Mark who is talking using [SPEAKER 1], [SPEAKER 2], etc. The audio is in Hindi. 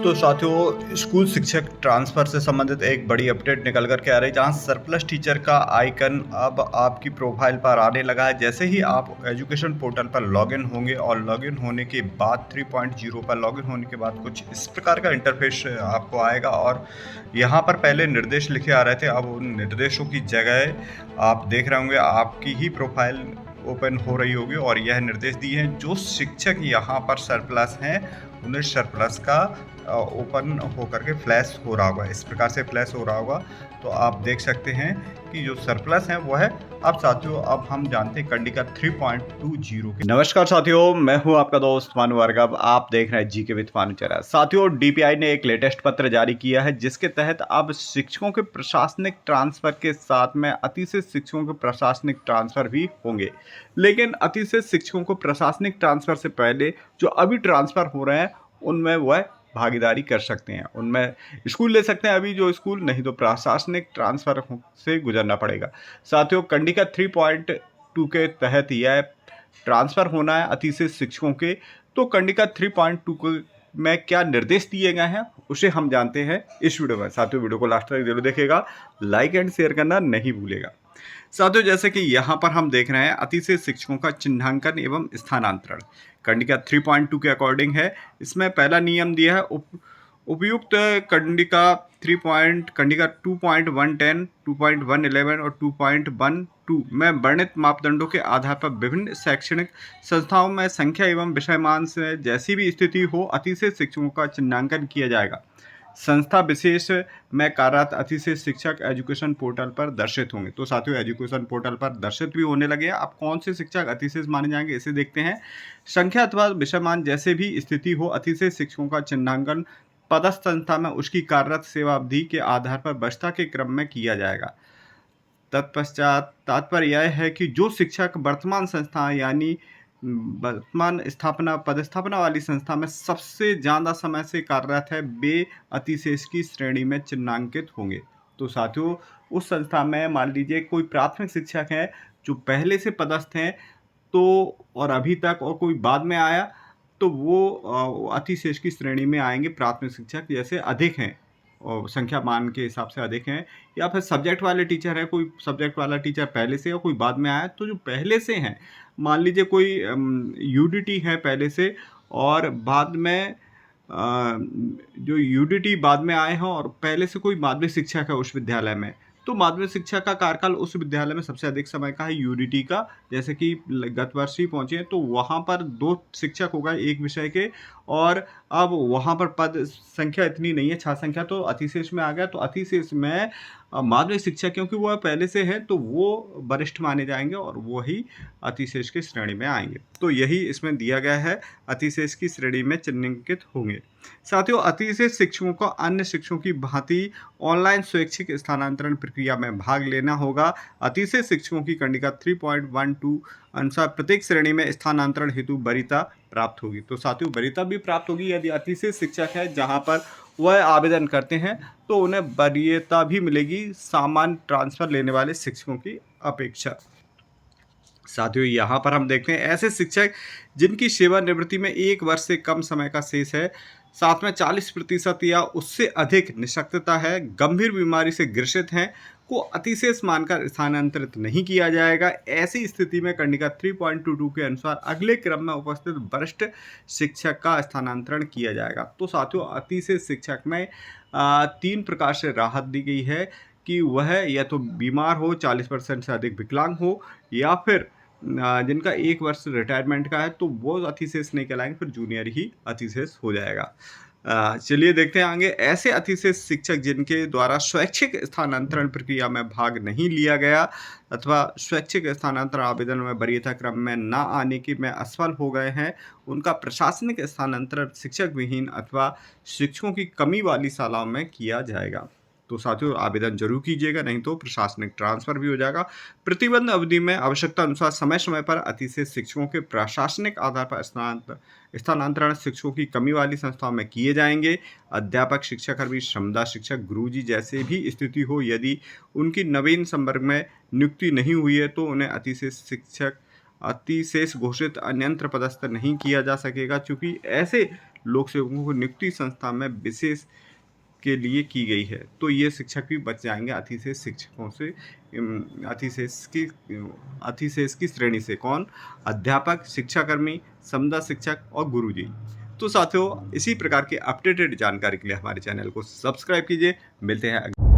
[SPEAKER 1] तो साथियों स्कूल शिक्षक ट्रांसफ़र से संबंधित एक बड़ी अपडेट निकल कर के आ रही है, जहां सरप्लस टीचर का आइकन अब आपकी प्रोफाइल पर आने लगा है। जैसे ही आप एजुकेशन पोर्टल पर लॉगिन होंगे और लॉगिन होने के बाद 3.0 पर लॉगिन होने के बाद कुछ इस प्रकार का इंटरफेस आपको आएगा और यहां पर पहले निर्देश लिखे आ रहे थे, अब उन निर्देशों की जगह आप देख रहे होंगे आपकी ही प्रोफाइल ओपन हो रही होगी और यह निर्देश दिए हैं जो शिक्षक यहाँ पर सरप्लस हैं उन्हें सरप्लस का ओपन होकर के फ्लैश हो रहा होगा, इस प्रकार से फ्लैश हो रहा होगा। तो आप देख सकते हैं कि जो सरप्लस है वो है। अब साथियों अब हम जानते हैं कंडिका 3.20 के। नमस्कार साथियों, मैं हूं आपका दोस्त मानु भार्गव, आप देख रहे हैं जीके विद मानुचरा। साथियों डीपीआई ने एक लेटेस्ट पत्र जारी किया है जिसके तहत अब शिक्षकों के प्रशासनिक ट्रांसफर के साथ में अतिशय शिक्षकों के प्रशासनिक ट्रांसफर भी होंगे। लेकिन अतिशय शिक्षकों को प्रशासनिक ट्रांसफर से पहले जो अभी ट्रांसफर हो रहे हैं उनमें वह भागीदारी कर सकते हैं, उनमें स्कूल ले सकते हैं अभी जो स्कूल, नहीं तो प्रशासनिक ट्रांसफर से गुजरना पड़ेगा। साथियों कंडिका 3.2 के तहत यह ट्रांसफर होना है अतिशय शिक्षकों के। तो कंडिका 3.2 में क्या निर्देश दिए गए हैं उसे हम जानते हैं इस वीडियो में। साथियों वीडियो को लास्ट तक जरूर देखिएगा, लाइक एंड शेयर करना नहीं भूलेगा। साथियों जैसे कि यहाँ पर हम देख रहे हैं अतिशय शिक्षकों का चिन्हांकन एवं स्थानांतरण कंडिका 3.2 के अकॉर्डिंग है। इसमें पहला नियम दिया है उपयुक्त कंडिका 2.110, 2.111 और 2.12 में वर्णित मापदंडों के आधार पर विभिन्न शैक्षणिक संस्थाओं में संख्या एवं विषयमान से जैसी भी स्थिति हो अतिशय शिक्षकों का चिन्हांकन किया जाएगा। संस्था विशेष में कार्यरत अतिशय शिक्षक एजुकेशन पोर्टल पर दर्शित होंगे। तो साथियों एजुकेशन पोर्टल पर दर्शित भी होने लगे हैं। अब कौन से शिक्षक अतिशय माने जाएंगे इसे देखते हैं। संख्या अथवा विषयमान जैसे भी स्थिति हो अतिशय शिक्षकों का चिन्हांकन पदस्थ संस्था में उसकी कार्यरत सेवा अवधि के आधार पर वरिष्ठता के क्रम में किया जाएगा। तत्पश्चात तात्पर्य यह है कि जो शिक्षक वर्तमान संस्था यानी वर्तमान पदस्थापना वाली संस्था में सबसे ज़्यादा समय से कार्यरत है वे अतिशेष की श्रेणी में चिन्हांकित होंगे। तो साथियों उस संस्था में मान लीजिए कोई प्राथमिक शिक्षक है जो पहले से पदस्थ हैं तो और अभी तक और कोई बाद में आया तो वो अतिशेष की श्रेणी में आएंगे। प्राथमिक शिक्षक जैसे अधिक हैं और संख्या मान के हिसाब से अधिक हैं, या फिर सब्जेक्ट वाले टीचर है, कोई सब्जेक्ट वाला टीचर पहले से और कोई बाद में आया, तो जो पहले से हैं मान लीजिए कोई यूडीटी है पहले से और बाद में जो यूडीटी बाद में आए हैं और पहले से कोई माध्यमिक शिक्षक है उस विद्यालय में, तो माध्यमिक शिक्षा का कार्यकाल उस विद्यालय में सबसे अधिक समय का है यूडीटी का। जैसे कि गत वर्ष ही पहुंचे हैं तो वहां पर 2 शिक्षक हो गए एक विषय के और अब वहां पर पद संख्या इतनी नहीं है, छात्र संख्या तो अतिशेष में आ गया। तो अतिशेष में माध्यमिक शिक्षक क्योंकि वो पहले से है तो वो वरिष्ठ माने जाएंगे और वो ही अतिशेष की श्रेणी में आएंगे। तो यही इसमें दिया गया है, अतिशेष की श्रेणी में चिन्हांकित होंगे। साथियों अतिशय शिक्षकों को अन्य शिक्षकों की भांति ऑनलाइन स्वैच्छिक स्थानांतरण प्रक्रिया में भाग लेना होगा। अतिशय शिक्षकों की कंडिका 3.12 अनुसार प्रत्येक श्रेणी में स्थानांतरण हेतु वरीयता प्राप्त होगी। तो साथियों वरीयता भी प्राप्त होगी यदि अतिशय शिक्षक है जहां पर वह आवेदन करते हैं तो उन्हें वरीयता भी मिलेगी सामान्य ट्रांसफर लेने वाले शिक्षकों की अपेक्षा। साथियों यहाँ पर हम देखते हैं ऐसे शिक्षक जिनकी सेवानिवृत्ति में 1 वर्ष से कम समय का शेष है, साथ में 40% या उससे अधिक निःशक्तता है, गंभीर बीमारी से ग्रसित हैं को अतिशेष मानकर स्थानांतरित नहीं किया जाएगा। ऐसी स्थिति में कंडिका 3.22 के अनुसार अगले क्रम में उपस्थित वरिष्ठ शिक्षक का स्थानांतरण किया जाएगा। तो साथियों अतिशेष शिक्षक में 3 प्रकार से राहत दी गई है कि वह या तो बीमार हो, 40% से अधिक विकलांग हो, या फिर जिनका 1 वर्ष रिटायरमेंट का है तो वो अतिशेष नहीं कहलाएंगे, फिर जूनियर ही अतिशेष हो जाएगा। चलिए देखते हैं आगे। ऐसे अतिशय शिक्षक जिनके द्वारा स्वैच्छिक स्थानांतरण प्रक्रिया में भाग नहीं लिया गया अथवा स्वैच्छिक स्थानांतरण आवेदन में वरीयता क्रम में न आने के में असफल हो गए हैं, उनका प्रशासनिक स्थानांतरण शिक्षक विहीन अथवा शिक्षकों की कमी वाली शालाओं में किया जाएगा। तो साथियों आवेदन जरूर कीजिएगा, नहीं तो प्रशासनिक ट्रांसफर भी हो जाएगा। प्रतिबंध अवधि में आवश्यकता अनुसार समय समय पर अतिशय शिक्षकों के प्रशासनिक आधार पर स्थानांतरण शिक्षकों की कमी वाली संस्थाओं में किए जाएंगे। अध्यापक, शिक्षाकर्मी, श्रमदार शिक्षक, गुरुजी जैसे भी स्थिति हो यदि उनकी नवीन संवर्ग में नियुक्ति नहीं हुई है तो उन्हें अतिशेष घोषित अन्यंत्र पदस्थ नहीं किया जा सकेगा, क्योंकि ऐसे लोक सेवकों को नियुक्ति संस्था में विशेष के लिए की गई है। तो ये शिक्षक भी बच जाएंगे अतिशेष शिक्षकों से, अतिशेष की श्रेणी से। कौन? अध्यापक, शिक्षाकर्मी, समदा शिक्षक और गुरुजी। तो साथियों, इसी प्रकार के अपडेटेड जानकारी के लिए हमारे चैनल को सब्सक्राइब कीजिए। मिलते हैं